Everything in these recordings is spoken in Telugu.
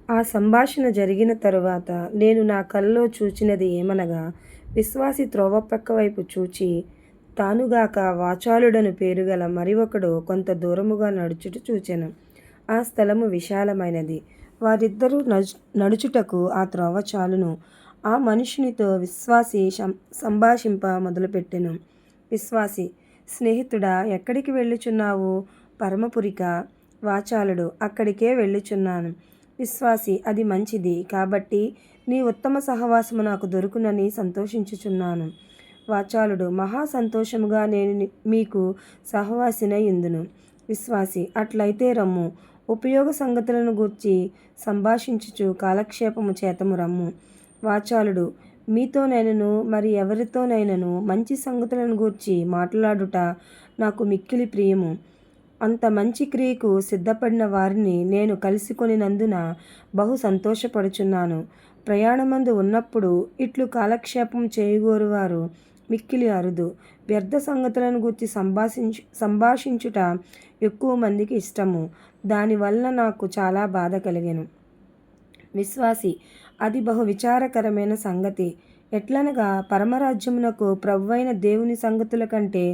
ఆ సంభాషణ జరిగిన తరువాత నేను నా కలలో చూచినది ఏమనగా, విశ్వాసి త్రోవ ప్రక్క వైపు చూచి, తానుగాక వాచాలుడను పేరుగల మరి ఒకడు కొంత దూరముగా నడుచుట చూచెను. ఆ స్థలము విశాలమైనది. వారిద్దరూ నడుచుటకు ఆ త్రోవ చాలును. ఆ మనుషునితో విశ్వాసి సంభాషింప మొదలుపెట్టెను. విశ్వాసి, స్నేహితుడా, ఎక్కడికి వెళ్ళుచున్నావు? పరమపురికా? వాచాలుడు, అక్కడికే వెళ్ళుచున్నాను. విశ్వాసి, అది మంచిది. కాబట్టి నీ ఉత్తమ సహవాసము నాకు దొరుకునని సంతోషించుచున్నాను. వాచాలుడు, మహా సంతోషముగా నేను మీకు సహవాసినై యుందును. విశ్వాసి, అట్లయితే రమ్ము. ఉపయోగ సంగతులను గూర్చి సంభాషించుచు కాలక్షేపము చేతము రమ్ము. వాచాలుడు, మీతోనైనను మరి ఎవరితోనైనను మంచి సంగతులను గూర్చి మాట్లాడుట నాకు మిక్కిలి ప్రియము. అంత మంచి క్రియకు సిద్ధపడిన వారిని నేను కలుసుకొనినందున బహు సంతోషపడుచున్నాను. ప్రయాణమందు ఉన్నప్పుడు ఇట్లు కాలక్షేపం చేయగోరువారు మిక్కిలి అరుదు. వ్యర్థ సంగతులను గూర్చి సంభాషించుట ఎక్కువ మందికి ఇష్టము. దానివలన నాకు చాలా బాధ కలిగెను. విశ్వాసి, అది బహు విచారకరమైన సంగతి. ఎట్లనగా, పరమరాజ్యమునకు ప్రభువైన దేవుని సంగతుల కంటే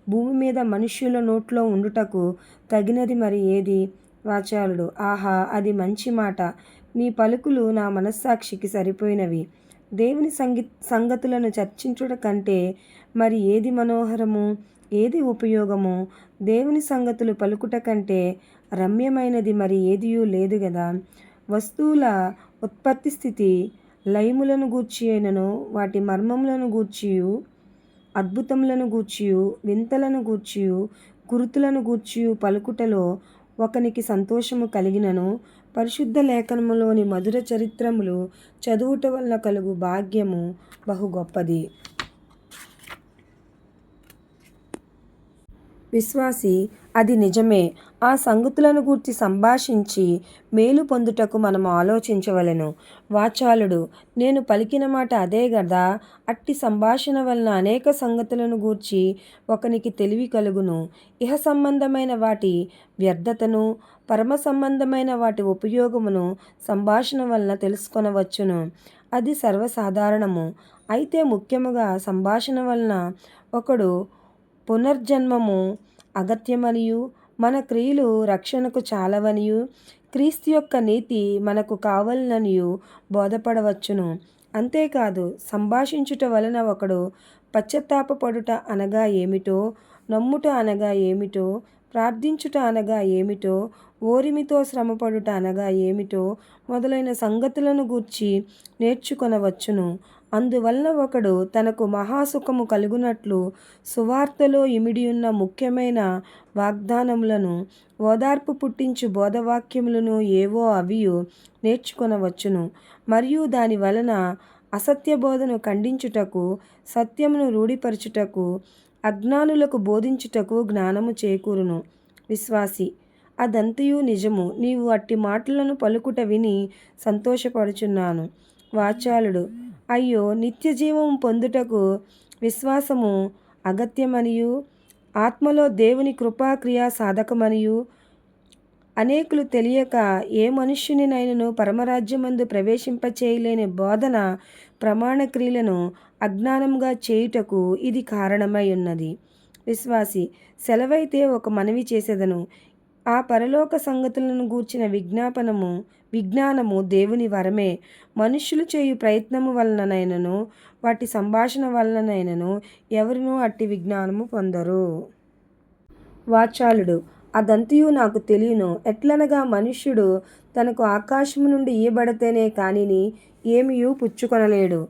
భూమి మీద మనుష్యుల నోట్లో ఉండుటకు తగినది మరి ఏది? వాచాలుడు, ఆహా, అది మంచి మాట. నీ పలుకులు నా మనస్సాక్షికి సరిపోయినవి. దేవుని సంగతులను చర్చించుట కంటే మరి ఏది మనోహరము, ఏది ఉపయోగము? దేవుని సంగతులు పలుకుట కంటే రమ్యమైనది మరి ఏదియూ లేదు గదా. వస్తువుల ఉత్పత్తి స్థితి లయములను గూర్చి అయినను, వాటి మర్మములను గూర్చియు, అద్భుతములను గూర్చియు, వింతలను గూర్చియు, గురుతులను గూర్చియు పలుకుటలో ఒకనికి సంతోషము కలిగినను, పరిశుద్ధ లేఖనములోని మధుర చరిత్రములు చదువుట వలన కలుగు భాగ్యము బహు గొప్పది. విశ్వాసి, అది నిజమే. ఆ సంగతులను గూర్చి సంభాషించి మేలు పొందుటకు మనము ఆలోచించవలెను. వాచాలుడు, నేను పలికిన మాట అదే గదా. అట్టి సంభాషణ వలన అనేక సంగతులను గూర్చి ఒకనికి తెలివి కలుగును. ఇహ సంబంధమైన వాటి వ్యర్థతను, పరమ సంబంధమైన వాటి ఉపయోగమును సంభాషణ వలన తెలుసుకొనవచ్చును. అది సర్వసాధారణము. అయితే ముఖ్యముగా సంభాషణ వలన ఒకడు పునర్జన్మము అగత్యమనియు, మన క్రియలు రక్షణకు చాలవనియు, క్రీస్తు యొక్క నీతి మనకు కావలననియు బోధపడవచ్చును. అంతేకాదు, సంభాషించుట వలన ఒకడు పశ్చాత్తాపపడుట అనగా ఏమిటో, నమ్ముట అనగా ఏమిటో, ప్రార్థించుట అనగా ఏమిటో, ఓరిమితో శ్రమపడుట అనగా ఏమిటో మొదలైన సంగతులను గూర్చి నేర్చుకొనవచ్చును. అందువలన ఒకడు తనకు మహాసుఖము కలుగునట్లు సువార్తలో ఇమిడియున్న ముఖ్యమైన వాగ్దానములను, ఓదార్పు పుట్టించు బోధవాక్యములను ఏవో అవియు నేర్చుకొనవచ్చును. మరియు దాని వలన అసత్య బోధను ఖండించుటకు, సత్యమును రూఢిపరచుటకు, అజ్ఞానులకు బోధించుటకు జ్ఞానము చేకూరును. విశ్వాసి, అదంతయు నిజము. నీవు అట్టి మాటలను పలుకుట విని సంతోషపడుచున్నాను. వాచాలుడు, అయ్యో, నిత్య జీవము పొందుటకు విశ్వాసము అగత్యమనియు, ఆత్మలో దేవుని కృపాక్రియా సాధకమనియు అనేకులు తెలియక ఏ మనుష్యునినైనను పరమరాజ్యమందు ప్రవేశింపచేయలేని బోధన ప్రమాణ క్రియలను అజ్ఞానముగా చేయుటకు ఇది కారణమై ఉన్నది. విశ్వాసి, సెలవైతే ఒక మనవి చేసేదను. ఆ పరలోక సంగతులను గూర్చిన విజ్ఞానము దేవుని వరమే. మనుష్యులు చేయు ప్రయత్నము వలననైనను, వాటి సంభాషణ వలననైనను ఎవరునూ అట్టి విజ్ఞానము పొందరు. వాచాలుడు, అదంతయు నాకు తెలియను. ఎట్లనగా, మనుష్యుడు తనకు ఆకాశము నుండి ఇయ్యబడితేనే కానిని ఏమియూ పుచ్చుకొనలేడు.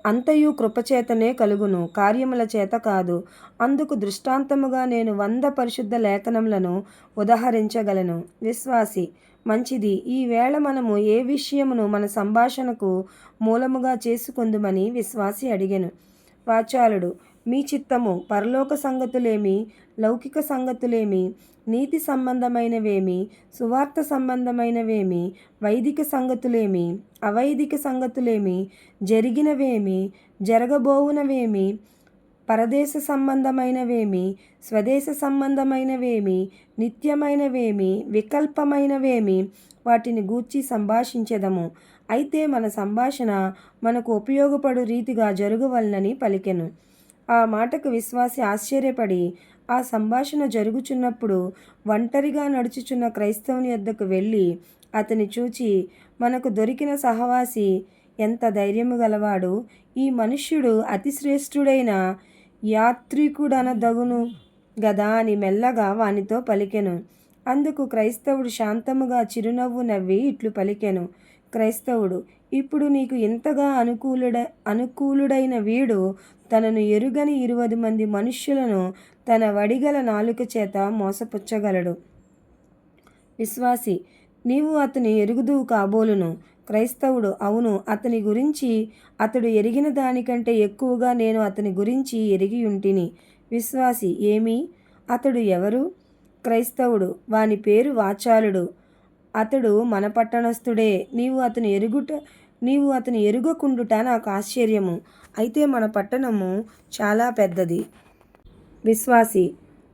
అంతయు కృపచేతనే కలుగును, కార్యముల చేత కాదు. అందుకు దృష్టాంతముగా నేను 100 పరిశుద్ధ లేఖనములను ఉదహరించగలను. విశ్వాసి, మంచిది. ఈవేళ మనము ఏ విషయమును మన సంభాషణకు మూలముగా చేసుకొందుమని విశ్వాసి అడిగెను. వాచాలుడు, మీ చిత్తము. పరలోక సంగతులేమి, లౌకిక సంగతులేమి, నీతి సంబంధమైనవేమి, సువార్త సంబంధమైనవేమి, వైదిక సంగతులేమి, అవైదిక సంగతులేమి, జరిగినవేమి, జరగబోవునవేమి, పరదేశ సంబంధమైనవేమి, స్వదేశ సంబంధమైనవేమి, నిత్యమైనవేమి, వికల్పమైనవేమి, వాటిని గూర్చి సంభాషించెదము. అయితే మన సంభాషణ మనకు ఉపయోగపడు రీతిగా జరగవలెనని పలికెను. ఆ మాటకు విశ్వాసి ఆశ్చర్యపడి ఆ సంభాషణ జరుగుచున్నప్పుడు ఒంటరిగా నడుచుచున్న క్రైస్తవుని యొద్దకు వెళ్ళి అతని చూచి, మనకు దొరికిన సహవాసి ఎంత ధైర్యము గలవాడు, ఈ మనుష్యుడు అతి శ్రేష్ఠుడైన యాత్రికుడనదగును గదా అని మెల్లగా వానితో పలికెను. అందుకు క్రైస్తవుడు శాంతముగా చిరునవ్వు నవ్వి ఇట్లు పలికెను. క్రైస్తవుడు, ఇప్పుడు నీకు ఇంతగా అనుకూలుడైన వీడు తనను ఎరుగని 20 మంది మనుష్యులను తన వడిగల నాలుక చేత మోసపుచ్చగలడు. విశ్వాసి, నీవు అతని ఎరుగుదువు కాబోలును. క్రైస్తవుడు, అవును, అతని గురించి అతడు ఎరిగిన దానికంటే ఎక్కువగా నేను అతని గురించి ఎరిగి ఉంటిని. విశ్వాసి, ఏమి? అతడు ఎవరు? క్రైస్తవుడు, వాని పేరు వాచాలుడు. అతడు మన పట్టణస్థుడే. నీవు అతని ఎరుగకుండుట నాకు ఆశ్చర్యము. అయితే మన పట్టణము చాలా పెద్దది. విశ్వాసి,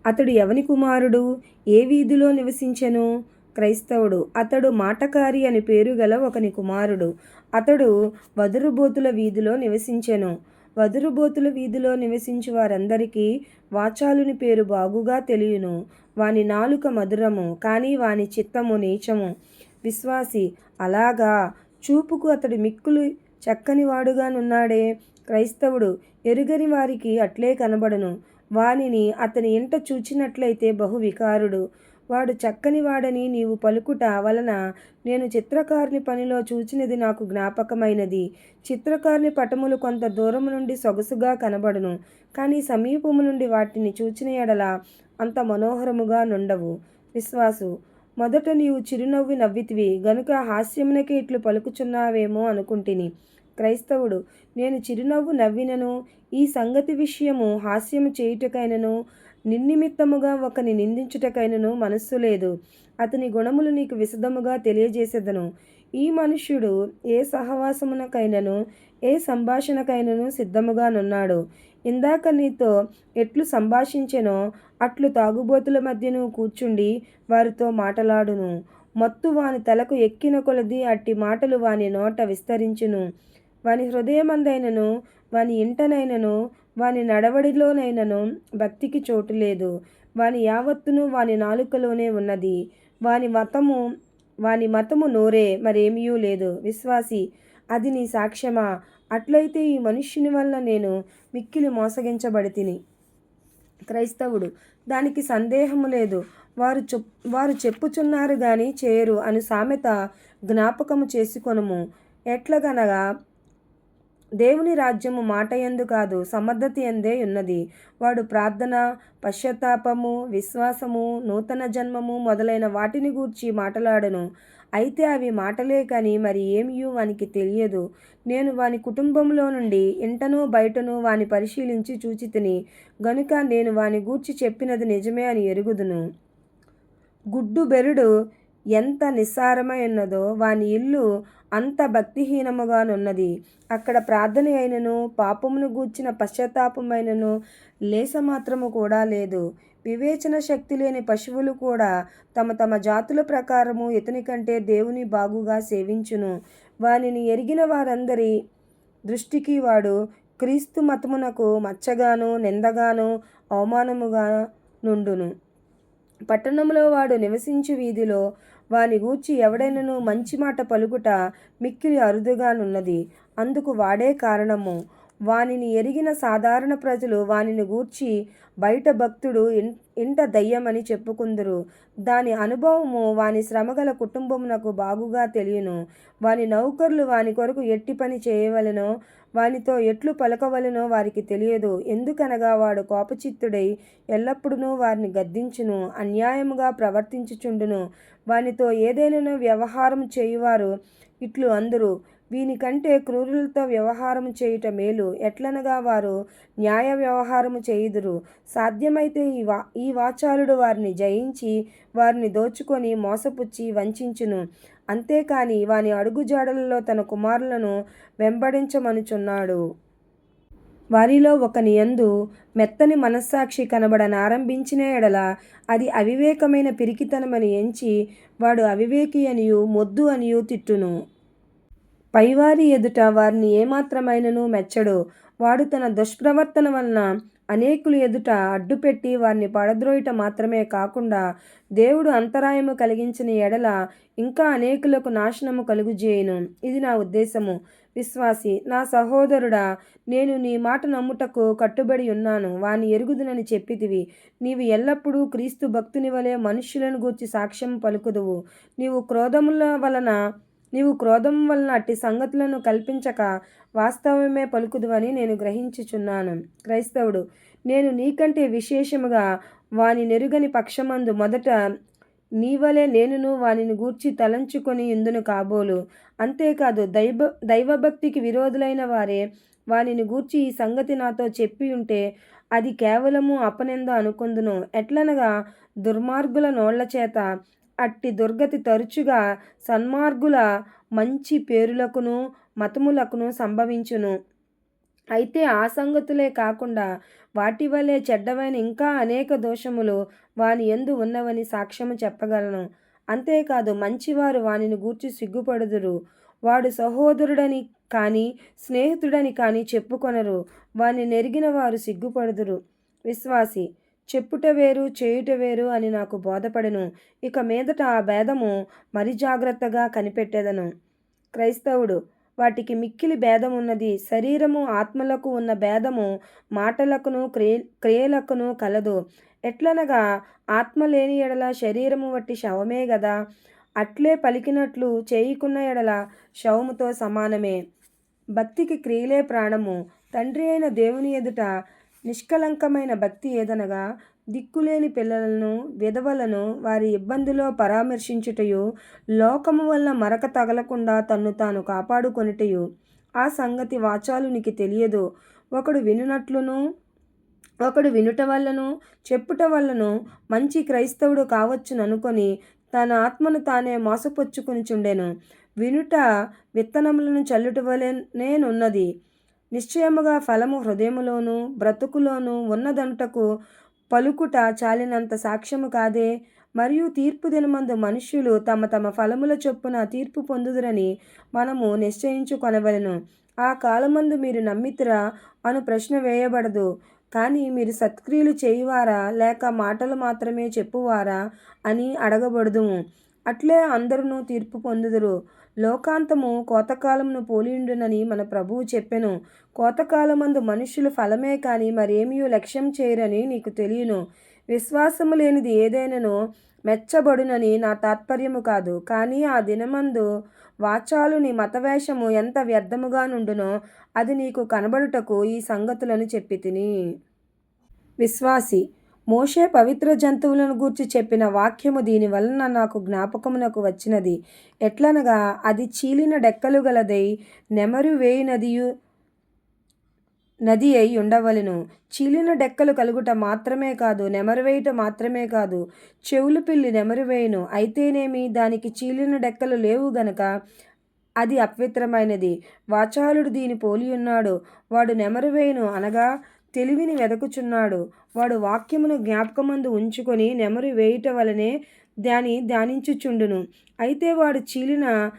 అతడు ఎవని కుమారుడు? ఏ వీధిలో నివసించెను? క్రైస్తవుడు, అతడు మాటకారి అని పేరు గల ఒకని కుమారుడు. అతడు వదురుబోతుల వీధిలో నివసించెను. వదురుబోతుల వీధిలో నివసించు వారందరికీ వాచాలుని పేరు బాగుగా తెలియను. వాని నాలుక మధురము, కానీ వాని చిత్తము నీచము. విశ్వాసి, అలాగా? చూపుకు అతడు మిక్కులు చక్కని వాడుగానున్నాడే. క్రైస్తవుడు, ఎరుగని వారికి అట్లే కనబడును. వానిని అతని ఇంట చూచినట్లయితే బహు వికారుడు. వాడు చక్కని వాడని నీవు పలుకుట వలన నేను చిత్రకారుని పనిలో చూచినది నాకు జ్ఞాపకమైనది. చిత్రకారుని పటములు కొంత దూరము నుండి సొగసుగా కనబడును, కానీ సమీపము నుండి వాటిని చూచిన ఎడల అంత మనోహరముగా నుండవు. విశ్వాసు, మొదట నీవు చిరునవ్వి నవ్వితివి గనుక హాస్యమునకే ఇట్లు పలుకుచున్నావేమో అనుకుంటిని. క్రైస్తవుడు, నేను చిరునవ్వు నవ్వినను ఈ సంగతి విషయము హాస్యము చేయుటకైనను నిన్నిమిత్తముగా ఒకని నిందించుటకైనను మనస్సు లేదు. అతని గుణములు నీకు విశదముగా తెలియజేసేదను. ఈ మనుష్యుడు ఏ సహవాసమునకైనను ఏ సంభాషణకైనను సిద్ధముగానున్నాడు. ఇందాక నీతో ఎట్లు సంభాషించెనో అట్లు తాగుబోతుల మధ్యను కూర్చుండి వారితో మాటలాడును. మత్తు వాని తలకు ఎక్కిన కొలది అట్టి మాటలు వాని నోట విస్తరించును. వాని హృదయమందైనను వాని ఇంటనైనను వాని నడవడిలోనైనను భక్తికి చోటు లేదు. వాని యావత్తును వాని నాలుకలోనే ఉన్నది. వాని మతము నోరే, మరేమీయూ లేదు. విశ్వాసి, అది నీ సాక్ష్యమా? అట్లయితే ఈ మనుష్యుని వల్ల నేను మిక్కిలి మోసగించబడితిని. క్రైస్తవుడు, దానికి సందేహము లేదు. వారు చెప్పుచున్నారు గాని చేయరు అను సామెత జ్ఞాపకము చేసుకొనుము. ఎట్లగనగా దేవుని రాజ్యము మాట యందు కాదు, సమర్థత యందే ఉన్నది. వాడు ప్రార్థన, పశ్చాత్తాపము, విశ్వాసము, నూతన జన్మము మొదలైన వాటిని గూర్చి మాటలాడను. అయితే అవి మాటలే కాని మరి ఏమియూ వానికి తెలియదు. నేను వాని కుటుంబంలో నుండి ఇంటనూ బయటనూ వాని పరిశీలించి చూచితిని గనుక నేను వాని గూర్చి చెప్పినది నిజమే అని ఎరుగుదును. గుడ్డు బెరుడు ఎంత నిస్సారమై ఉన్నదో వాని ఇల్లు అంత భక్తిహీనముగానున్నది. అక్కడ ప్రార్థన అయినను పాపమును గూర్చిన పశ్చాత్తాపమైనను లేసమాత్రము కూడా లేదు. వివేచన శక్తి లేని పశువులు కూడా తమ తమ జాతుల ప్రకారము ఇతని కంటే దేవుని బాగుగా సేవించును. వానిని ఎరిగిన వారందరి దృష్టికి వాడు క్రీస్తు మతమునకు మచ్చగాను నిందగాను అవమానముగా నుండును. పట్టణంలో వాడు నివసించు వీధిలో వాని గూర్చి ఎవడైనను మంచి మాట పలుకుట మిక్కిలి అరుదుగానున్నది. అందుకు వాడే కారణము. వానిని ఎరిగిన సాధారణ ప్రజలు వానిని గూర్చి బయట భక్తుడు ఇంట దయ్యమని చెప్పుకుందురు. దాని అనుభవము వాని శ్రమగల కుటుంబమునకు బాగుగా తెలియను. వాని నౌకర్లు వాని కొరకు ఎట్టి పని చేయవలెనో వానితో ఎట్లు పలకవలెనో వారికి తెలియదు. ఎందుకనగా వాడు కోపచిత్తుడై ఎల్లప్పుడూ వారిని గద్దించును, అన్యాయముగా ప్రవర్తించుచుండును. వానితో ఏదైనా వ్యవహారం చేయువారు ఇట్లు అందరు, వీనికంటే క్రూరులతో వ్యవహారము చేయుట మేలు. ఎట్లనగా వారు న్యాయ వ్యవహారము చేయుదురు. సాధ్యమైతే ఈ వాచాలుడు వారిని జయించి వారిని దోచుకొని మోసపుచ్చి వంచించును. అంతేకాని వాని అడుగుజాడలలో తన కుమారులను వెంబడించమనుచున్నాడు. వారిలో ఒకని యందు మెత్తని మనస్సాక్షి కనబడనారంభించిన ఎడల అది అవివేకమైన పిరికితనమని ఎంచి వాడు అవివేకి అనియు మొద్దు అనియు తిట్టును. పైవారి ఎదుట వారిని ఏమాత్రమైనను మెచ్చడు. వాడు తన దుష్ప్రవర్తన వలన అనేకులు ఎదుట అడ్డుపెట్టి వారిని పడద్రోయుట మాత్రమే కాకుండా దేవుడు అంతరాయము కలిగించిన ఎడల ఇంకా అనేకులకు నాశనము కలుగుజేయును. ఇది నా ఉద్దేశము. విశ్వాసి, నా సహోదరుడా, నేను నీ మాట నమ్ముటకు కట్టుబడి ఉన్నాను. వాని ఎరుగుదునని చెప్పితివి. నీవు ఎల్లప్పుడూ క్రీస్తు భక్తుని వలె మనుష్యులను గూర్చి సాక్ష్యం పలుకుదువు. నీవు క్రోధం వలన అట్టి సంగతులను కల్పించక వాస్తవమే పలుకుదువని నేను గ్రహించుచున్నాను. క్రైస్తవుడు, నేను నీకంటే విశేషముగా వాని నెరుగని పక్షమందు మొదట నీవలే నేనును వానిని గూర్చి తలంచుకొని ఇందును కాబోలు. అంతేకాదు దైవభక్తికి విరోధులైన వారే వానిని గూర్చి ఈ సంగతి నాతో చెప్పి ఉంటే అది కేవలము అపనింద అనుకొందును. ఎట్లనగా దుర్మార్గుల నోళ్ల చేత అట్టి దుర్గతి తరచుగా సన్మార్గుల మంచి పేరులకును మతములకును సంభవించును. అయితే ఆ సంగతులే కాకుండా వాటి వలె చెడ్డవైన ఇంకా అనేక దోషములు వాని యందు ఉన్నవని సాక్ష్యము చెప్పగలను. అంతేకాదు మంచివారు వానిని గూర్చి సిగ్గుపడుదురు. వాడు సహోదరుడని కానీ స్నేహితుడని కానీ చెప్పుకొనరు. వాని నెరిగిన వారు సిగ్గుపడుదురు. విశ్వాసి, చెప్పుట వేరు చేయుట వేరు అని నాకు బోధపడెను. ఇక మీదట ఆ భేదము మరి జాగ్రత్తగా కనిపెట్టెదను. క్రైస్తవుడు, వాటికి మిక్కిలి భేదమున్నది. శరీరము ఆత్మలకు ఉన్న భేదము మాటలకును క్రియలకును కలదు. ఎట్లనగా ఆత్మ లేని ఎడల శరీరము వట్టి శవమే గదా. అట్లే పలికినట్లు చేయుకున్న ఎడల శవముతో సమానమే. భక్తికి క్రియలే ప్రాణము. తండ్రి అయిన దేవుని ఎదుట నిష్కలంకమైన భక్తి ఏదనగా దిక్కులేని పిల్లలను విధవలను వారి ఇబ్బందిలో పరామర్శించుటయు, లోకము వలన మరక తగలకుండా తన్ను తాను కాపాడుకొనుటయు. ఆ సంగతి వాచాలునికి తెలియదు. ఒకడు వినుట వల్లను చెప్పుట వల్లను మంచి క్రైస్తవుడు కావచ్చుననుకొని తన ఆత్మను తానే మోసపుచ్చుకొనుచుండెను. వినుట విత్తనములను చల్లుట వలెనేనున్నది. నిశ్చయముగా ఫలము హృదయములోను బ్రతుకులోను ఉన్నదంటకు పలుకుట చాలినంత సాక్ష్యము కాదే. మరియు తీర్పు దినమందు మనుష్యులు తమ తమ ఫలముల చొప్పున తీర్పు పొందుదురని మనము నిశ్చయించుకొనవలెను. ఆ కాలమందు మీరు నమ్మితిరా అను ప్రశ్న వేయబడదు. కానీ మీరు సత్క్రియలు చేయువారా లేక మాటలు మాత్రమే చెప్పువారా అని అడగబడుదుము. అట్లే అందరూ తీర్పు పొందుదురు. లోకాంతము కోతకాలమును పోలియుండునని మన ప్రభువు చెప్పెను. కోతకాలమందు మనుష్యులు ఫలమే కాని మరేమీ లక్ష్యం చేయరని నీకు తెలియను. విశ్వాసము లేనిది ఏదైనానో మెచ్చబడునని నా తాత్పర్యము కాదు. కానీ ఆ దినమందు వాచాలుని మతవేషము ఎంత వ్యర్థముగా నుండునో అది నీకు కనబడుటకు ఈ సంగతులను చెప్పితిని. విశ్వాసి, మోషే పవిత్ర జంతువులను గూర్చి చెప్పిన వాక్యము దీని వలన నాకు జ్ఞాపకమునకు వచ్చినది. ఎట్లనగా అది చీలిన డెక్కలు గలదై నెమరు వేయి నది అయి ఉండవలెను. చీలిన డెక్కలు కలుగుట మాత్రమే కాదు, నెమరువేయుట మాత్రమే కాదు, చెవులు పిల్లి నెమరువేయును. అయితేనేమి, దానికి చీలిన డెక్కలు లేవు గనక అది అపవిత్రమైనది. వాచాలుడు దీని పోలియున్నాడు. వాడు నెమరువేయును అనగా తెలివిని వెదకుచున్నాడు. వాడు వాక్యమును జ్ఞాపకమందు ఉంచుకొని నెమరు వేయుట వలనే ధ్యానించుచుండును. అయితే వాడు చీలిన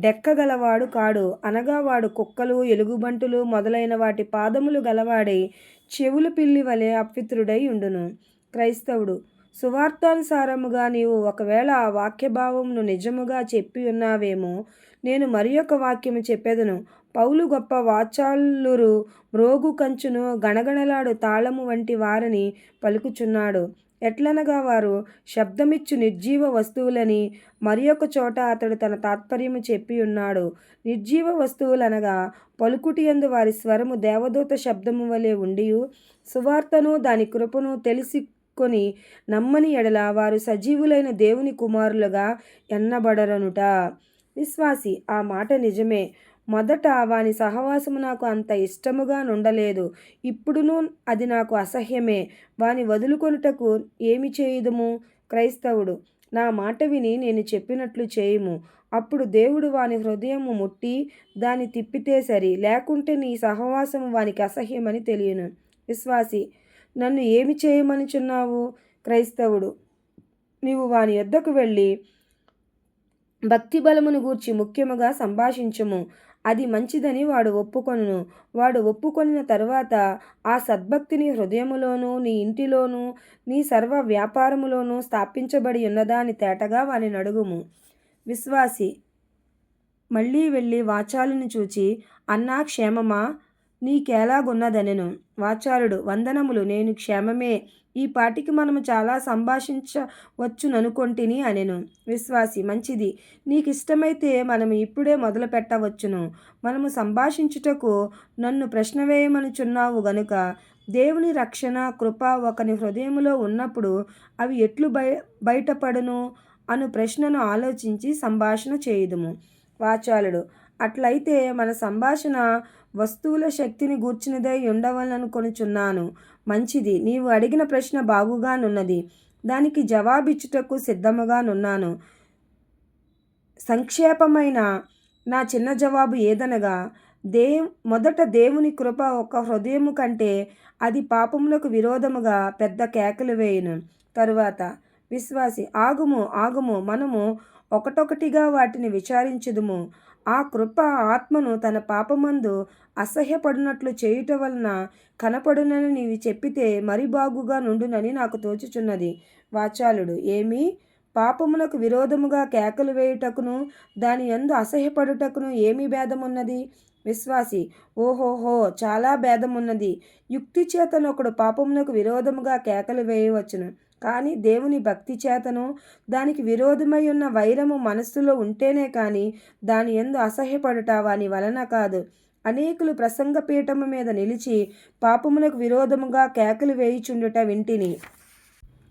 డెక్కగలవాడు కాడు. అనగా వాడు కుక్కలు ఎలుగుబంటులు మొదలైన వాటి పాదములు గలవాడై చెవుల పిల్లి వలె అపవిత్రుడై ఉండును. క్రైస్తవుడు, సువార్తానుసారముగా నీవు ఒకవేళ ఆ వాక్యభావమును నిజముగా చెప్పి ఉన్నావేమో. నేను మరి ఒక వాక్యము చెప్పెదను. పౌలు గొప్ప వాచాలురు మ్రోగు కంచును గణగణలాడు తాళము వంటి వారని పలుకుచున్నాడు. ఎట్లనగా వారు శబ్దమిచ్చు నిర్జీవ వస్తువులని. మరి ఒక చోట అతడు తన తాత్పర్యము చెప్పి ఉన్నాడు. నిర్జీవ వస్తువులనగా పలుకుటి యందు వారి స్వరము దేవదూత శబ్దము వలె ఉండియు సువార్తను దాని కృపను తెలిసికొని నమ్మని ఎడల వారు సజీవులైన దేవుని కుమారులుగా ఎన్నబడరనుట. విశ్వాసి, ఆ మాట నిజమే. మొదట వాని సహవాసము నాకు అంత ఇష్టముగా నుండలేదు. ఇప్పుడును అది నాకు అసహ్యమే. వాని వదులుకొనుటకు ఏమి చేయుదుము? క్రైస్తవుడు, నా మాట విని నేను చెప్పినట్లు చేయుము. అప్పుడు దేవుడు వాని హృదయము ముట్టి దాన్ని తిప్పితే సరి, లేకుంటే నీ సహవాసము వానికి అసహ్యమని తెలియను. విశ్వాసి: నన్ను ఏమి చేయమనుచున్నావు? క్రైస్తవుడు: నీవు వాని యొద్దకు వెళ్ళి భక్తి బలమును గూర్చి ముఖ్యముగా సంభాషించుము. అది మంచిదని వాడు ఒప్పుకొనును. వాడు ఒప్పుకొనిన తరువాత ఆ సద్భక్తిని హృదయములోనూ నీ ఇంటిలోనూ నీ సర్వ వ్యాపారములోనూ స్థాపించబడి ఉన్నదా అని తేటగా వానిని అడుగుము. విశ్వాసి మళ్ళీ వెళ్ళి వాచాలుని చూచి, అన్నా క్షేమమా? నీకెలాగున్నదనెను. వాచాలుడు: వందనములు, నేను క్షేమమే. ఈ పాటికి మనము చాలా సంభాషించవచ్చుననుకొంటిని అనెను. విశ్వాసి: మంచిది, నీకిష్టమైతే మనము ఇప్పుడే మొదలు పెట్టవచ్చును. మనము సంభాషించుటకు నన్ను ప్రశ్న వేయమనుచున్నావు గనుక, దేవుని రక్షణ కృప ఒకని హృదయములో ఉన్నప్పుడు అవి ఎట్లు బయటపడును అను ప్రశ్నను ఆలోచించి సంభాషణ చేయుదుము. వాచాలుడు: అట్లయితే మన సంభాషణ వస్తువుల శక్తిని గూర్చినదై ఉండవలననుకొనుచున్నాను. మంచిది, నీవు అడిగిన ప్రశ్న బాగుగానున్నది. దానికి జవాబిచ్చుటకు సిద్ధముగానున్నాను. సంక్షేపమైన నా చిన్న జవాబు ఏదనగా, మొదట దేవుని కృప ఒక హృదయము కంటే అది పాపములకు విరోధముగా పెద్ద కేకలు వేయును. తరువాత విశ్వాసి: ఆగుము, మనము ఒకటొకటిగా వాటిని విచారించుదుము. ఆ కృప ఆత్మను తన పాపమందు అసహ్యపడినట్లు చేయుట వలన కనపడునని నీవు చెప్పితే మరి బాగుగా నుండునని నాకు తోచుచున్నది. వాచాలుడు: ఏమి? పాపమునకు విరోధముగా కేకలు వేయుటకును దాని యందు అసహ్యపడుటకును ఏమి భేదమున్నది? విశ్వాసి: ఓహోహో, చాలా భేదమున్నది. యుక్తి చేతనొకడు పాపమునకు విరోధముగా కేకలు వేయవచ్చును, కానీ దేవుని భక్తి చేతను దానికి విరోధమై ఉన్న వైరము మనస్సులో ఉంటేనే కానీ దాని యందు అసహ్యపడుట వాని వలన కాదు. అనేకులు ప్రసంగపీఠము మీద నిలిచి పాపమునకు విరోధముగా కేకలు వేయుచుండుట వింటిని.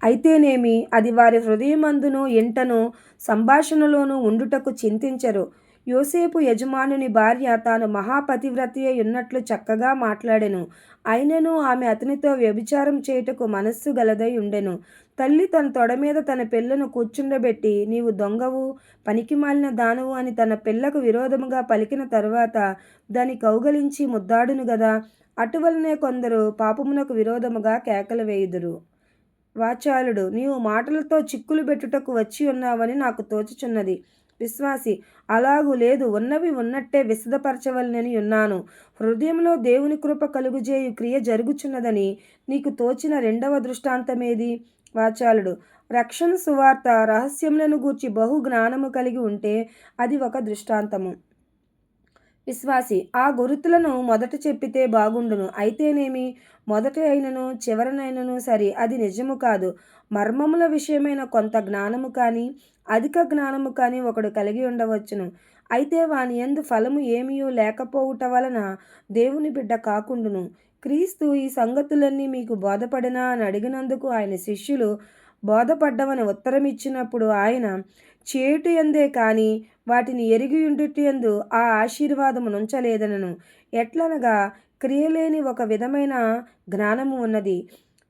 అయితేనేమి, అది వారి హృదయమందును ఇంటను సంభాషణలోనూ ఉండుటకు చింతించరు. యోసేపు యజమానుని భార్య తాను మహాపతివ్రతయై ఉన్నట్లు చక్కగా మాట్లాడెను. అయినను ఆమె అతనితో వ్యభిచారం చేయుటకు మనస్సు గలదై ఉండెను. తల్లి తన తొడ మీద తన పిల్లను కూర్చుండబెట్టి, నీవు దొంగవు, పనికిమాలిన దానవు అని తన పిల్లకు విరోధముగా పలికిన తరువాత దాన్ని కౌగలించి ముద్దాడును గదా. అటువలనే కొందరు పాపమునకు విరోధముగా కేకలు వేయుదురు. వాచాలుడు: నీవు మాటలతో చిక్కులు పెట్టుటకు వచ్చి ఉన్నావని నాకు తోచుచున్నది. విశ్వాసి: అలాగు లేదు, ఉన్నవి ఉన్నట్టే విశదపరచవలనని ఉన్నాను. హృదయంలో దేవుని కృప కలుగుజేయు క్రియ జరుగుచున్నదని నీకు తోచిన రెండవ దృష్టాంతమేది? వాచాలుడు: రక్షణ సువార్త రహస్యములను గూర్చి బహు జ్ఞానము కలిగి ఉంటే అది ఒక దృష్టాంతము. విశ్వాసి: ఆ గురుతులను మొదట చెప్పితే బాగుండును. అయితేనేమి, మొదట అయినను చివరనైనను సరి, అది నిజము కాదు. మర్మముల విషయమైన కొంత జ్ఞానము కానీ అధిక జ్ఞానము కానీ ఒకడు కలిగి ఉండవచ్చును. అయితే వాని యందు ఫలము ఏమీయూ లేకపోవుట వలన దేవుని బిడ్డ కాకుండును. క్రీస్తు ఈ సంగతులన్నీ మీకు బోధపడినా అని అడిగినందుకు ఆయన శిష్యులు బోధపడ్డవని ఉత్తరమిచ్చినప్పుడు ఆయన చేయుట యందే కానీ వాటిని ఎరిగియుండుట యందు ఆ ఆశీర్వాదము నుంచలేదనను. ఎట్లనగా, క్రియలేని ఒక విధమైన జ్ఞానము ఉన్నది,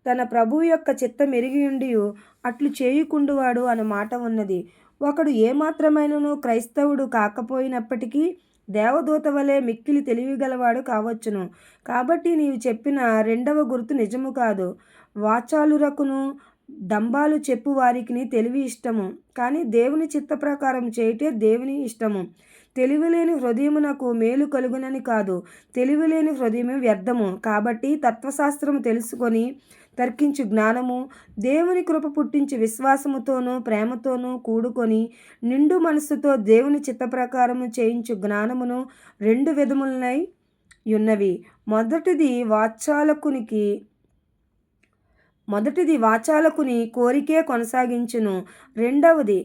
తన ప్రభువు యొక్క చిత్తం ఎరిగియుండియు అట్లు చేయుకుండువాడు అను మాట ఉన్నది. ఒకడు ఏమాత్రమైనను క్రైస్తవుడు కాకపోయినప్పటికీ దేవదూత వలె మిక్కిలి తెలివిగలవాడు కావచ్చును. కాబట్టి నీవు చెప్పిన రెండవ గుర్తు నిజము కాదు. వాచాలురకును డంబాలు చెప్పు వారికి తెలివి ఇష్టము, కానీ దేవుని చిత్త ప్రకారం చేయుటే దేవుని ఇష్టము. తెలివిలేని హృదయమునకు మేలు కలుగునని కాదు, తెలివిలేని హృదయము వ్యర్థము. కాబట్టి తత్వశాస్త్రము తెలుసుకొని తర్కించు జ్ఞానము, దేవుని కృప పుట్టించి విశ్వాసముతోనూ ప్రేమతోనూ కూడుకొని నిండు మనస్సుతో దేవుని చిత్త ప్రకారము చేయించు జ్ఞానమును రెండు విధములనై యున్నవి. మొదటిది వాచాలకుని కోరికే కొనసాగించును. రెండవది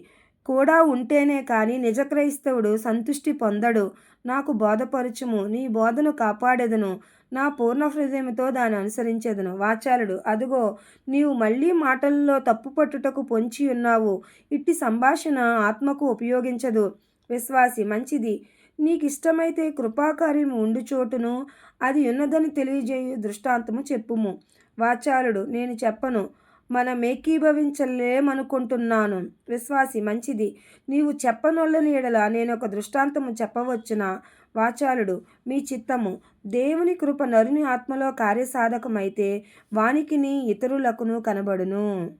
కూడా ఉంటేనే కానీ నిజ క్రైస్తవుడు సంతుష్టి పొందడు. నాకు బోధపరచుము, నీ బోధను కాపాడెదను, నా పూర్ణ హృదయముతో దాన్ని అనుసరించెదను. వాచాలుడు: అదుగో, నీవు మళ్ళీ మాటల్లో తప్పు పట్టుటకు పొంచి ఉన్నావు. ఇట్టి సంభాషణ ఆత్మకు ఉపయోగించదు. విశ్వాసి: మంచిది, నీకిష్టమైతే కృపాకార్యము ఉండు చోటును అది ఉన్నదని తెలియజేయు దృష్టాంతము చెప్పుము. వాచాలుడు: నేను చెప్పను. మనం ఏకీభవించలేమనుకుంటున్నాను. విశ్వాసి మంచిది. నీవు చెప్పనొల్లని ఎడల నేనొక దృష్టాంతము చెప్పవచ్చునా? వాచాలుడు మీ చిత్తము. దేవుని కృప నరుని ఆత్మలో కార్యసాధకమైతే వానికిని ఇతరులకును కనబడును.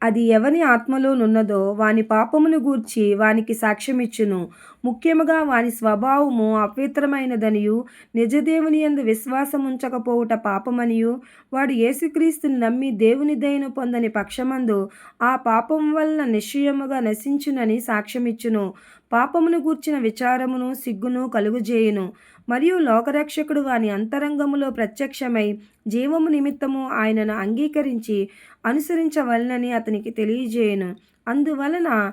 అది ఎవని ఆత్మలోనున్నదో వాని పాపమును గూర్చి వానికి సాక్ష్యమిచ్చును. ముఖ్యముగా వాని స్వభావము అపవిత్రమైనదనియు నిజదేవుని యందు విశ్వాసముంచకపోవుట పాపమనియు వాడు యేసుక్రీస్తుని నమ్మి దేవుని దయను పొందని పక్షమందు ఆ పాపం వలన నిశ్చయముగా నశించునని సాక్ష్యమిచ్చును. పాపమును గూర్చిన విచారమును సిగ్గును కలుగుజేయును. మరియు లోకరక్షకుడు వాని అంతరంగములో ప్రత్యక్షమై జీవము నిమిత్తము ఆయనను అంగీకరించి అనుసరించవలనని అతనికి తెలియజేయును. అందువలన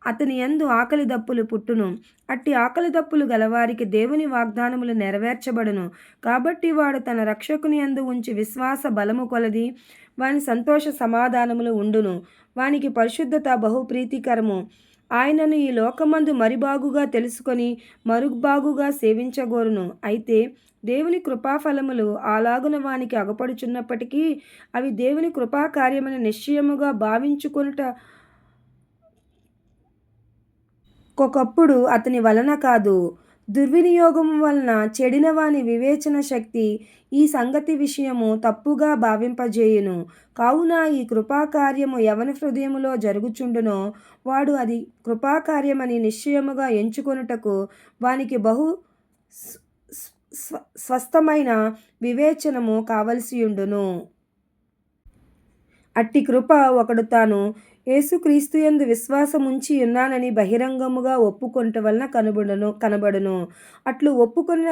అతని యందు ఆకలి దప్పులు పుట్టును. అట్టి ఆకలి దప్పులు గలవారికి దేవుని వాగ్దానములు నెరవేర్చబడును. కాబట్టి వాడు తన రక్షకుని యందు ఉంచి విశ్వాస బలము కొలది వాని సంతోష సమాధానములు ఉండును. వానికి పరిశుద్ధత బహు ప్రీతికరము. ఆయనను ఈ లోకమందు మరిబాగుగా తెలుసుకొని మరుబాగుగా సేవించగోరును. అయితే దేవుని కృపాఫలములు అలాగున వానికి అగపడుచున్నప్పటికీ అవి దేవుని కృపాకార్యమని నిశ్చయముగా భావించుకొనుట కొకప్పుడు అతని వలన కాదు, దుర్వినియోగం వలన చెడిన వాని వివేచన శక్తి ఈ సంగతి విషయము తప్పుగా భావింపజేయును. కావున ఈ కృపాకార్యము ఎవని హృదయములో జరుగుచుండునో వాడు అది కృపాకార్యమని నిశ్చయముగా ఎంచుకొనుటకు వానికి బహు స్వస్థమైన వివేచనము కావలసియుండును. అట్టి కృప ఒకడు తాను యేసుక్రీస్తుయందు విశ్వాసముంచి ఉన్నానని బహిరంగముగా ఒప్పుకొనుట వలన కనబడును. అట్లు ఒప్పుకొనిన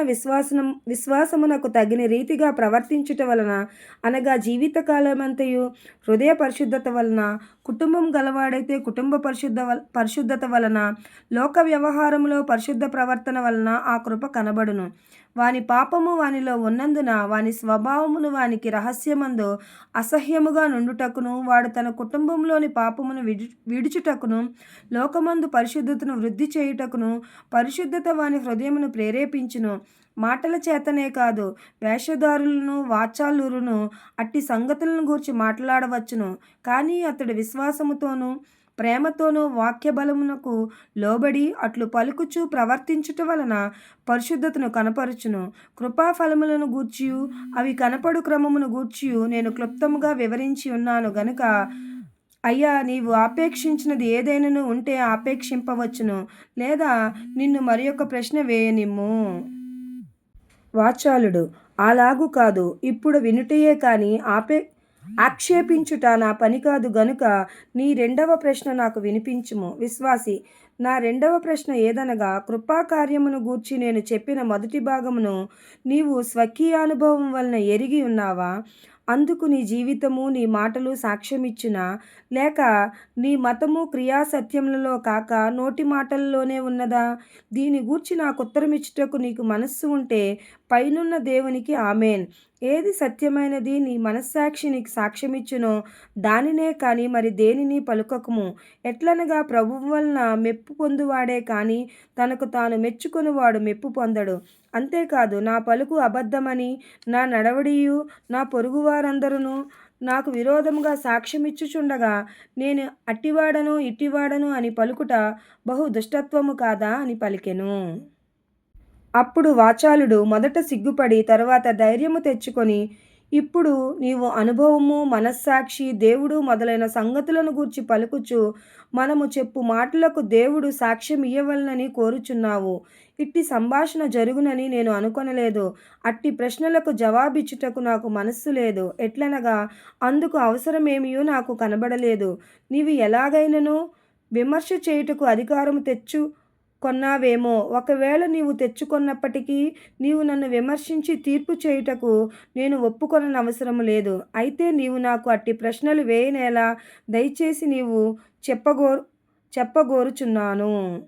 విశ్వాసమునకు తగిన రీతిగా ప్రవర్తించుట వలన, అనగా జీవితకాలమంతయు హృదయ పరిశుద్ధత వలన, కుటుంబం గలవాడైతే కుటుంబ పరిశుద్ధత వలన, లోక వ్యవహారములో పరిశుద్ధ ప్రవర్తన వలన ఆ కృప కనబడును. వాని పాపము వానిలో ఉన్నందున వాని స్వభావమును వానికి రహస్యమందు అసహ్యముగా నుండుటకును వాడు తన కుటుంబంలోని పాపమును విడుచుటకును లోకమందు పరిశుద్ధతను వృద్ధి చేయుటకును పరిశుద్ధత వాని హృదయమును ప్రేరేపించును. మాటల చేతనే కాదు, వేషధారులను వాచాలురును అట్టి సంగతులను గూర్చి మాట్లాడవచ్చును. కానీ అతడు విశ్వాసముతోనూ ప్రేమతోనూ వాక్య బలమునకు లోబడి అట్లు పలుకుచు ప్రవర్తించుట వలన పరిశుద్ధతను కనపరుచును. కృపాఫలములను గూర్చియు అవి కనపడు క్రమమును గూర్చియు నేను క్లుప్తముగా వివరించి ఉన్నాను గనుక, అయ్యా నీవు ఆపేక్షించినది ఏదైనాను ఉంటే ఆపేక్షింపవచ్చును, లేదా నిన్ను మరి ఒక ప్రశ్న వేయనిమ్ము. వాచాలుడు అలాగు కాదు, ఇప్పుడు వినుటయే కాని ఆక్షేపించుట నా పని కాదు గనుక నీ రెండవ ప్రశ్న నాకు వినిపించుము. విశ్వాసి నా రెండవ ప్రశ్న ఏదనగా, కృపాకార్యమును గూర్చి నేను చెప్పిన మొదటి భాగమును నీవు స్వకీయానుభవం వలన ఎరిగి ఉన్నావా? అందుకు నీ జీవితము నీ మాటలు సాక్ష్యమిచ్చునా? లేక నీ మతము క్రియాసత్యములలో కాక నోటి మాటల్లోనే ఉన్నదా? దీని గూర్చి నాకు ఉత్తరమిచ్చుటకు నీకు మనస్సు ఉంటే పైనున్న దేవునికి ఆమేన్. ఏది సత్యమైనది నీ మనస్సాక్షి నీకు సాక్ష్యమిచ్చునో దానినే కాని మరి దేనిని పలుకకుము. ఎట్లనగా ప్రభువు వలన మెప్పు పొందువాడే కాని తనకు తాను మెచ్చుకొనువాడు మెప్పు పొందడు. అంతేకాదు నా పలుకు అబద్ధమని నా నడవడియు నా పొరుగువారందరూ నాకు విరోధముగా సాక్ష్యమిచ్చుచుండగా నేను అట్టివాడను ఇట్టివాడను అని పలుకుట బహు దుష్టత్వము కాదా అని పలికెను. అప్పుడు వాచాలుడు మొదట సిగ్గుపడి తరువాత ధైర్యము తెచ్చుకొని, ఇప్పుడు నీవు అనుభవము మనస్సాక్షి దేవుడు మొదలైన సంగతులను గూర్చి పలుకుచు మనము చెప్పు మాటలకు దేవుడు సాక్ష్యం ఇయ్యవలనని కోరుచున్నావు. ఇట్టి సంభాషణ జరుగునని నేను అనుకొనలేదు. అట్టి ప్రశ్నలకు జవాబిచ్చుటకు నాకు మనస్సు లేదు. ఎట్లనగా అందుకు అవసరమేమియో నాకు కనబడలేదు. నీవు ఎలాగైనను విమర్శ చేయుటకు అధికారము కొన్నావేమో. ఒకవేళ నీవు తెచ్చుకొన్నప్పటికీ నీవు నన్ను విమర్శించి తీర్పు చేయుటకు నేను ఒప్పుకొననవసరము లేదు. అయితే నీవు నాకు అట్టి ప్రశ్నలు వేయనేలా దయచేసి నీవు చెప్పగోరుచున్నాను.